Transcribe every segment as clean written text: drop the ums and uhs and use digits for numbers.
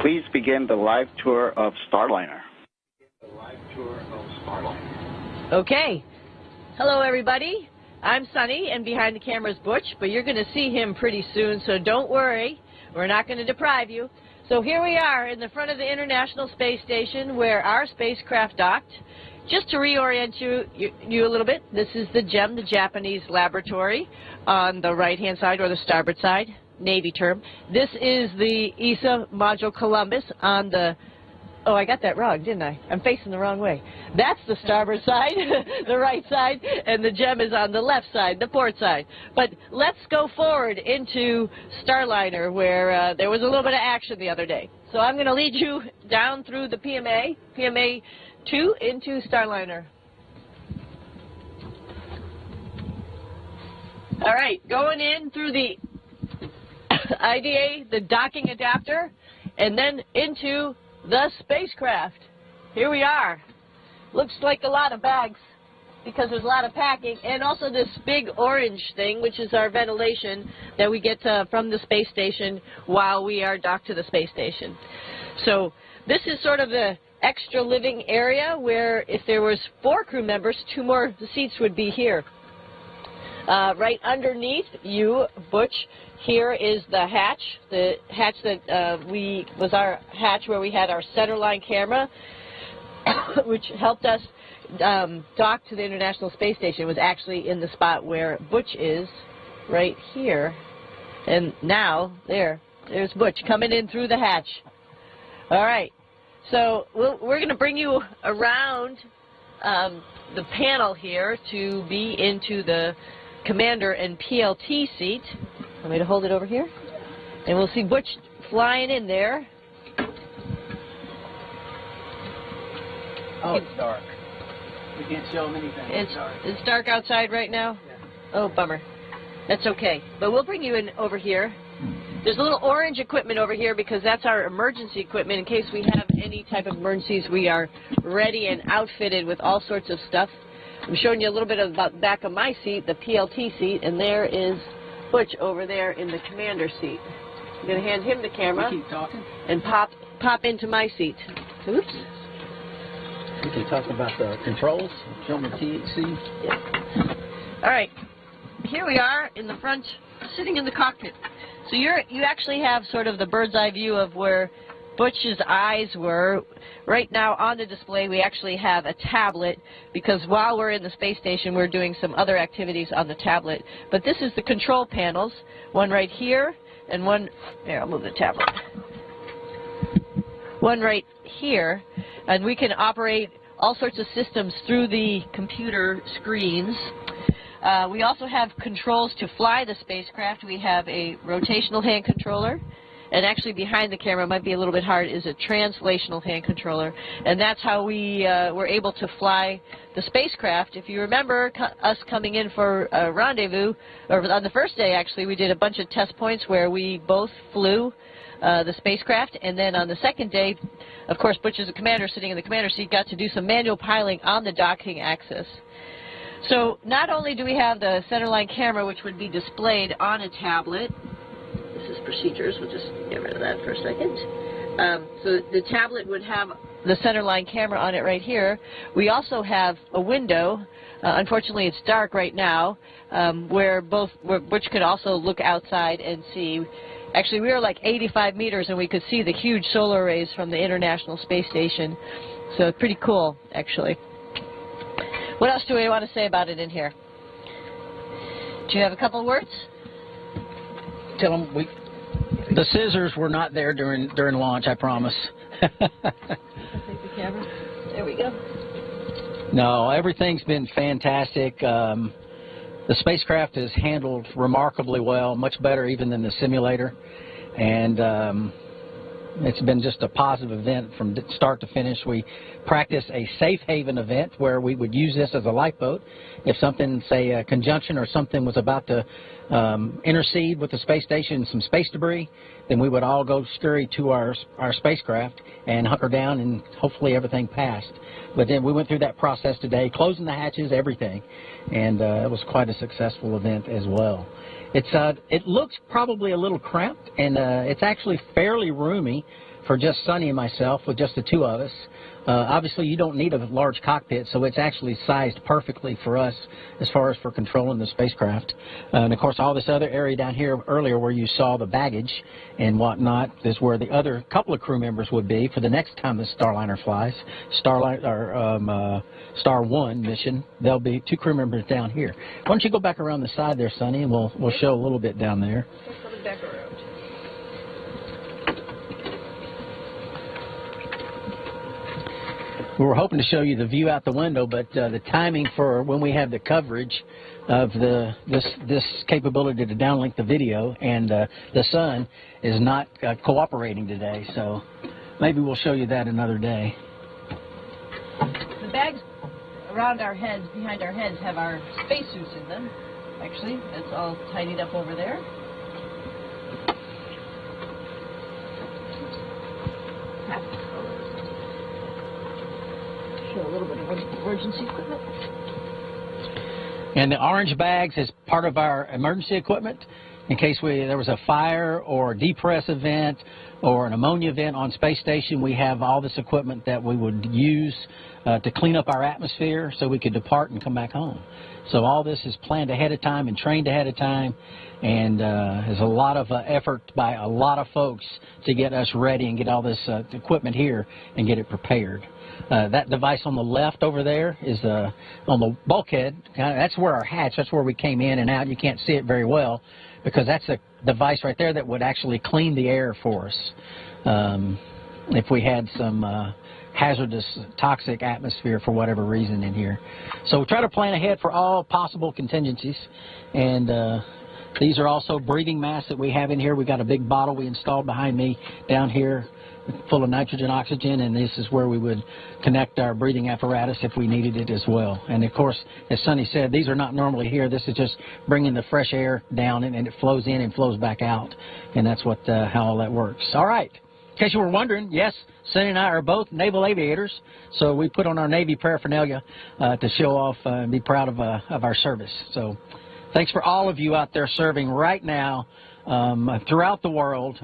Please begin the live tour of Starliner. Okay. Hello, everybody. I'm Sunny, and behind the camera is Butch, but you're going to see him pretty soon, so don't worry. We're not going to deprive you. So here we are in the front of the International Space Station where our spacecraft docked. Just to reorient you a little bit, this is the GEM, the Japanese laboratory, on the right-hand side or the starboard side, Navy term. This is the ESA module Columbus on the... Oh, I got that wrong, didn't I? I'm facing the wrong way. That's the starboard side, the right side, and the GEM is on the left side, the port side. But let's go forward into Starliner, where there was a little bit of action the other day. So I'm going to lead you down through the PMA 2 into Starliner. All right, going in through the IDA, the docking adapter, and then into the spacecraft. Here we are. Looks like a lot of bags because there's a lot of packing, and also this big orange thing, which is our ventilation that we get from the space station while we are docked to the space station. So this is sort of the extra living area where if there was 4 crew members, 2 more seats would be here. Right underneath you, Butch, here is the hatch that was our hatch where we had our centerline camera, which helped us dock to the International Space Station. It was actually in the spot where Butch is, right here. And now, there's Butch coming in through the hatch. All right, so we're going to bring you around the panel here to be into the commander and PLT seat. Want me to hold it over here? And we'll see Butch flying in there. Oh, it's dark. We can't show him anything. It's dark outside right now? Yeah. Oh, bummer. That's okay. But we'll bring you in over here. There's a little orange equipment over here because that's our emergency equipment. In case we have any type of emergencies, we are ready and outfitted with all sorts of stuff. I'm showing you a little bit about the back of my seat, the PLT seat, and there is Butch over there in the commander seat. I'm going to hand him the camera keep talking and pop into my seat. Oops. We can talk about the controls. Show them the THC. Yeah. All right. Here we are in the front, sitting in the cockpit. So you actually have sort of the bird's eye view of where Butch's eyes were. Right now on the display we actually have a tablet because while we're in the space station we're doing some other activities on the tablet. But this is the control panels, one right here and one, here I'll move the tablet, one right here, and we can operate all sorts of systems through the computer screens. We also have controls to fly the spacecraft. We have a rotational hand controller. And actually behind the camera, might be a little bit hard, is a translational hand controller. And that's how we were able to fly the spacecraft. If you remember us coming in for a rendezvous, or on the first day actually, we did a bunch of test points where we both flew the spacecraft. And then on the second day, of course, Butch is the commander sitting in the commander seat, got to do some manual piloting on the docking axis. So not only do we have the centerline camera, which would be displayed on a tablet. This is procedures. We'll just get rid of that for a second. So the tablet would have the centerline camera on it right here. We also have a window. Unfortunately, it's dark right now, where Butch could also look outside and see. Actually, we were like 85 meters, and we could see the huge solar arrays from the International Space Station. So pretty cool, actually. What else do we want to say about it in here? Do you have a couple of words? Tell them the scissors were not there during launch, I promise. Take the camera. There we go. No, everything's been fantastic. The spacecraft is handled remarkably well, much better even than the simulator. And it's been just a positive event from start to finish. We practiced a safe haven event where we would use this as a lifeboat. If something, say a conjunction or something was about to intercede with the space station, some space debris, then we would all go scurry to our spacecraft and hunker down, and hopefully everything passed. But then we went through that process today, closing the hatches, everything, and it was quite a successful event as well. It looks probably a little cramped, and it's actually fairly roomy for just Sonny and myself, with just the two of us. Obviously, you don't need a large cockpit, so it's actually sized perfectly for us as far as for controlling the spacecraft. And, of course, all this other area down here earlier where you saw the baggage and whatnot is where the other couple of crew members would be for the next time the Starliner flies, Star 1 mission. There'll be 2 crew members down here. Why don't you go back around the side there, Sonny, and we'll show a little bit down there. Coming back around. We were hoping to show you the view out the window, but the timing for when we have the coverage of this capability to downlink the video and the sun is not cooperating today, so maybe we'll show you that another day. The bags around our heads, behind our heads, have our spacesuits in them. Actually, it's all tidied up over there. A little bit of emergency equipment. And the orange bags is part of our emergency equipment in case there was a fire or a depress event or an ammonia event on space station. We have all this equipment that we would use to clean up our atmosphere so we could depart and come back home. So all this is planned ahead of time and trained ahead of time, and there's a lot of effort by a lot of folks to get us ready and get all this equipment here and get it prepared. That device on the left over there is on the bulkhead. That's where our hatch, that's where we came in and out. You can't see it very well because that's a device right there that would actually clean the air for us if we had some hazardous, toxic atmosphere for whatever reason in here. So we try to plan ahead for all possible contingencies. And these are also breathing masks that we have in here. We got a big bottle we installed behind me down here full of nitrogen, oxygen, and this is where we would connect our breathing apparatus if we needed it as well. And of course, as Sonny said, these are not normally here. This is just bringing the fresh air down, and it flows in and flows back out, and that's what how all that works. All right. In case you were wondering, yes, Sonny and I are both naval aviators, so we put on our Navy paraphernalia to show off and be proud of our service. So thanks for all of you out there serving right now throughout the world,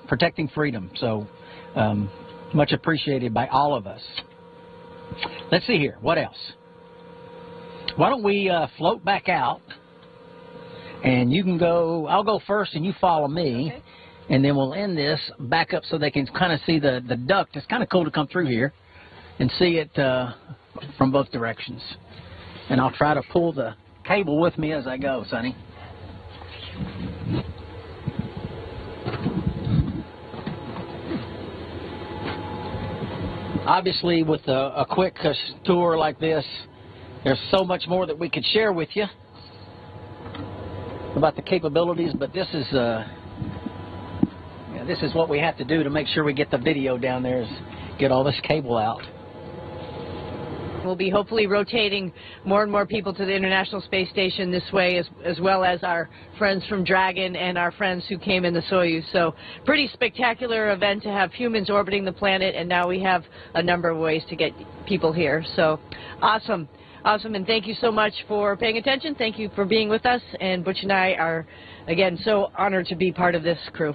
protecting freedom. So much appreciated by all of us. Let's see here. What else? Why don't we float back out, and you can go, I'll go first and you follow me. Okay. And then we'll end this back up so they can kind of see the duct. It's kind of cool to come through here and see it from both directions. And I'll try to pull the cable with me as I go, Sonny. Obviously, with a quick tour like this, there's so much more that we could share with you about the capabilities, but this is what we have to do to make sure we get the video down there, is get all this cable out. We'll be hopefully rotating more and more people to the International Space Station this way, as well as our friends from Dragon and our friends who came in the Soyuz. So pretty spectacular event to have humans orbiting the planet, and now we have a number of ways to get people here. So awesome. Awesome, and thank you so much for paying attention. Thank you for being with us, and Butch and I are, again, so honored to be part of this crew.